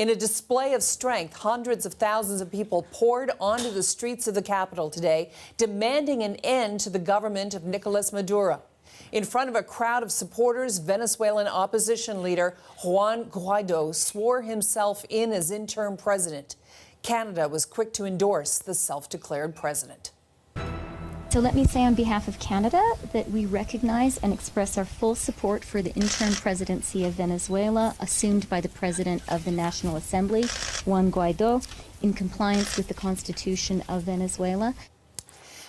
In a display of strength, hundreds of thousands of people poured onto the streets of the capital today, demanding an end to the government of Nicolas Maduro. In front of a crowd of supporters, Venezuelan opposition leader Juan Guaido swore himself in as interim president. Canada was quick to endorse the self-declared president. So let me say on behalf of Canada that we recognize and express our full support for the interim presidency of Venezuela assumed by the President of the National Assembly, Juan Guaido, in compliance with the Constitution of Venezuela.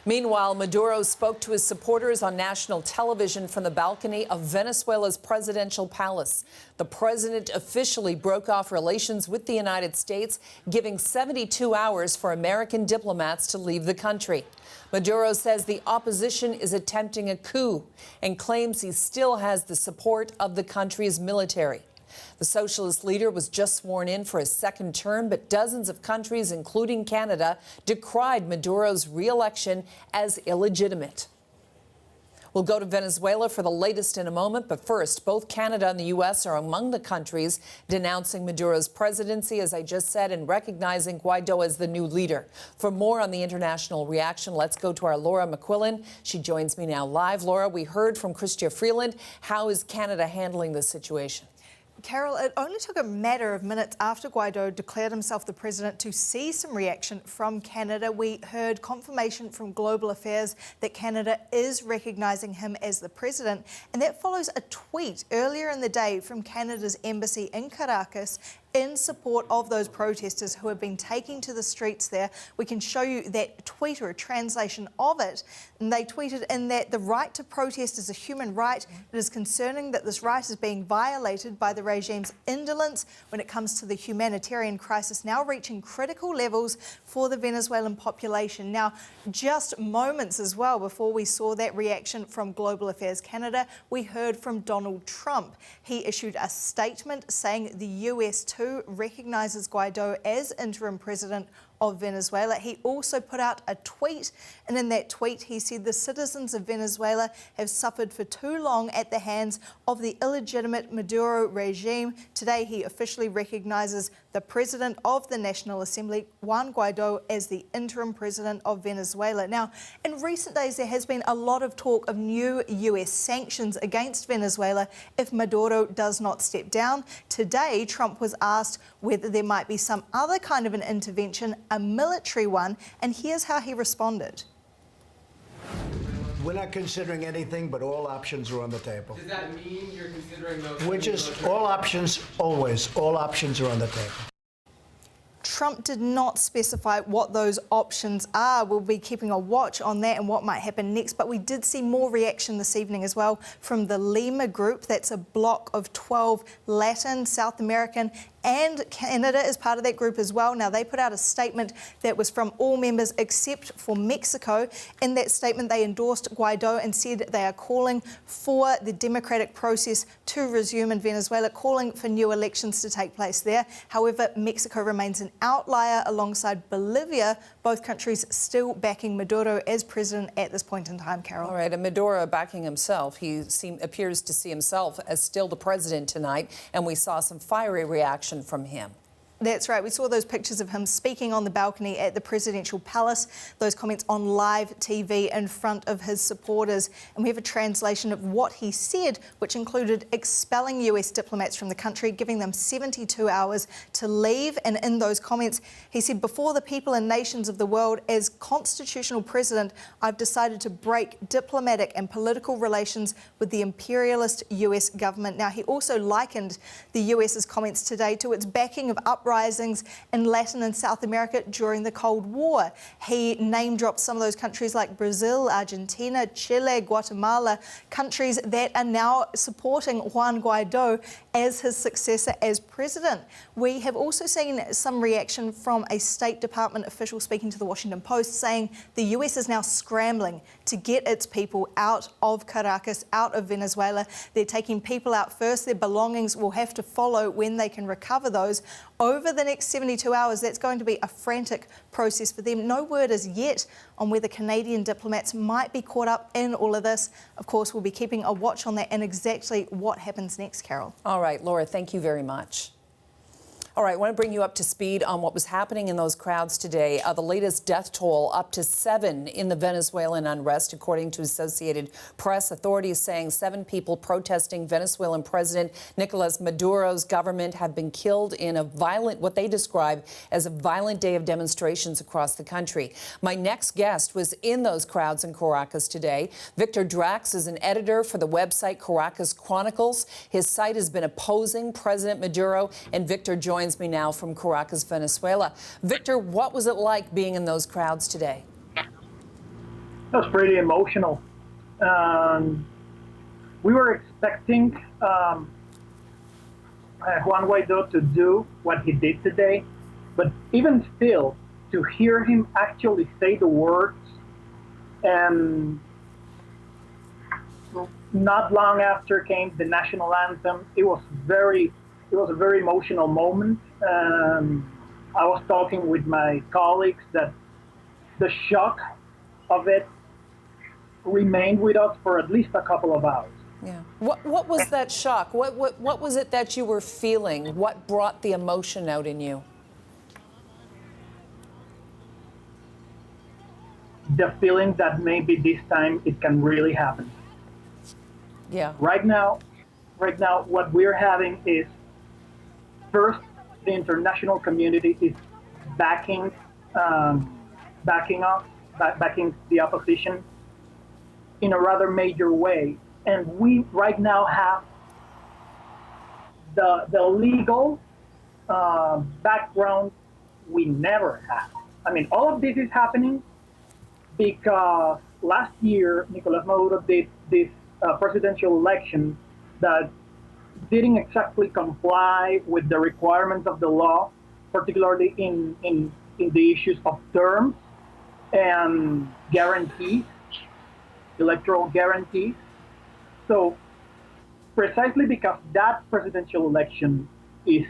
Meanwhile, Maduro spoke to his supporters on national television from the balcony of Venezuela's presidential palace. The president officially broke off relations with the United States, giving 72 hours for American diplomats to leave the country. Maduro says the opposition is attempting a coup and claims he still has the support of the country's military. The socialist leader was just sworn in for his second term, but dozens of countries, including Canada, decried Maduro's re-election as illegitimate. We'll go to Venezuela for the latest in a moment, but first, both Canada and the U.S. are among the countries denouncing Maduro's presidency, as I just said, and recognizing Guaido as the new leader. For more on the international reaction, let's go to our Laura McQuillan. She joins me now live. Laura, we heard from Chrystia Freeland. How is Canada handling this situation? Carol, it only took a matter of minutes after Guaido declared himself the president to see some reaction from Canada. We heard confirmation from Global Affairs that Canada is recognising him as the president, and that follows a tweet earlier in the day from Canada's embassy in Caracas in support of those protesters who have been taking to the streets there. We can show you that tweet or a translation of it. And they tweeted in that the right to protest is a human right. It is concerning that this right is being violated by the regime's indolence when it comes to the humanitarian crisis now reaching critical levels for the Venezuelan population. Now, just moments as well before we saw that reaction from Global Affairs Canada, we heard from Donald Trump. He issued a statement saying the US too recognises Guaido as interim president of Venezuela. He also put out a tweet, and in that tweet he said the citizens of Venezuela have suffered for too long at the hands of the illegitimate Maduro regime. Today he officially recognises the president of the National Assembly, Juan Guaido, as the interim president of Venezuela. Now, in recent days there has been a lot of talk of new US sanctions against Venezuela if Maduro does not step down. Today Trump was asked whether there might be some other kind of an intervention, a military one, and here's how he responded. We're not considering anything, but all options are on the table. Does that mean you're considering those? We're just, all options, always, all options are on the table. Trump did not specify what those options are. We'll be keeping a watch on that and what might happen next. But we did see more reaction this evening as well from the Lima group. That's a block of 12 Latin, South American and Canada is part of that group as well. Now, they put out a statement that was from all members except for Mexico. In that statement, they endorsed Guaido and said they are calling for the democratic process to resume in Venezuela, calling for new elections to take place there. However, Mexico remains an outlier alongside Bolivia, both countries still backing Maduro as president at this point in time, Carol. All right, and Maduro backing himself. He appears to see himself as still the president tonight, and we saw some fiery reaction from him. That's right. We saw those pictures of him speaking on the balcony at the presidential palace, those comments on live TV in front of his supporters. And we have a translation of what he said, which included expelling US diplomats from the country, giving them 72 hours to leave. And in those comments, he said, before the people and nations of the world, as constitutional president, I've decided to break diplomatic and political relations with the imperialist US government. Now, he also likened the US's comments today to its backing of uprisings in Latin and South America during the Cold War. He name-dropped some of those countries like Brazil, Argentina, Chile, Guatemala, countries that are now supporting Juan Guaido as his successor as president. We have also seen some reaction from a State Department official speaking to the Washington Post saying the US is now scrambling to get its people out of Caracas, out of Venezuela. They're taking people out first. Their belongings will have to follow when they can recover those. Over the next 72 hours, that's going to be a frantic process for them. No word as yet on whether Canadian diplomats might be caught up in all of this. Of course, we'll be keeping a watch on that and exactly what happens next, Carol. All right, Laura, thank you very much. All right, I want to bring you up to speed on what was happening in those crowds today. The latest death toll up to 7 in the Venezuelan unrest, according to Associated Press. Authorities saying 7 people protesting Venezuelan President Nicolas Maduro's government have been killed in a violent, what they describe as a violent day of demonstrations across the country. My next guest was in those crowds in Caracas today. Victor Drax is an editor for the website Caracas Chronicles. His site has been opposing President Maduro, and Victor joins me now from Caracas, Venezuela. Victor, what was it like being in those crowds today? That was pretty emotional. We were expecting Juan Guaido to do what he did today, but even still, to hear him actually say the words, and not long after came the national anthem, it was a very emotional moment. I was talking with my colleagues that the shock of it remained with us for at least a couple of hours. Yeah. What was that shock? What was it that you were feeling? What brought the emotion out in you? The feeling that maybe this time it can really happen. Yeah. Right now, what we're having is, first, the international community is backing the opposition in a rather major way, and we right now have the legal background we never had. I mean, all of this is happening because last year Nicolas Maduro did this presidential election that didn't exactly comply with the requirements of the law, particularly in the issues of terms and guarantees, electoral guarantees. So precisely because that presidential election is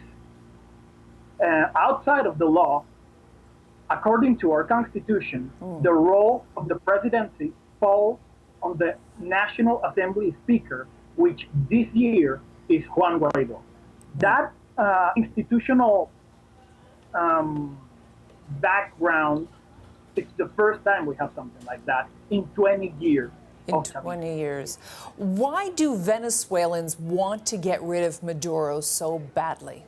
outside of the law, according to our constitution, the role of the presidency falls on the National Assembly Speaker, which this year is Juan Guaido. That institutional background, it's the first time we have something like that in 20 years. In 20 years. Why do Venezuelans want to get rid of Maduro so badly?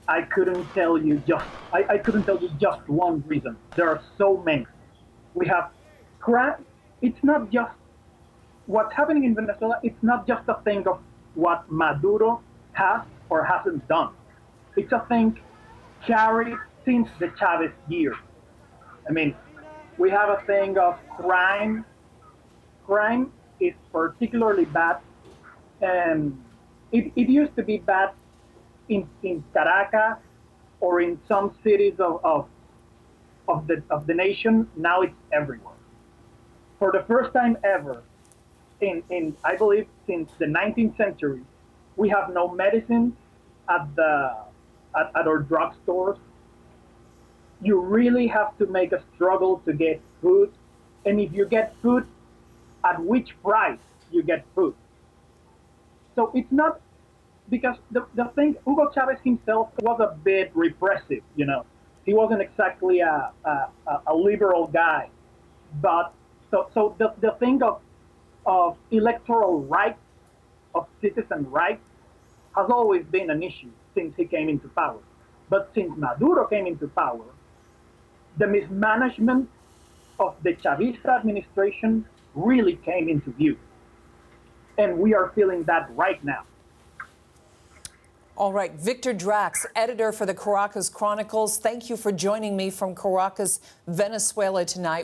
I couldn't tell you just one reason. There are so many. We have crime. It's not just what's happening in Venezuela. It's not just a thing of what Maduro has or hasn't done. It's a thing carried since the Chavez years. I mean, we have a thing of crime. Crime is particularly bad, and it used to be bad in Caracas or in some cities of the nation. Now it's everywhere. For the first time ever, in I believe since the 19th century, we have no medicine at our drugstores. You really have to make a struggle to get food, and if you get food, at which price you get food. So it's not, because the thing, Hugo Chavez himself was a bit repressive, you know. He wasn't exactly a liberal guy, but so the thing of electoral rights, of citizen rights, has always been an issue since he came into power. But since Maduro came into power, the mismanagement of the Chavista administration really came into view. And we are feeling that right now. All right, Victor Drax, editor for the Caracas Chronicles. Thank you for joining me from Caracas, Venezuela tonight.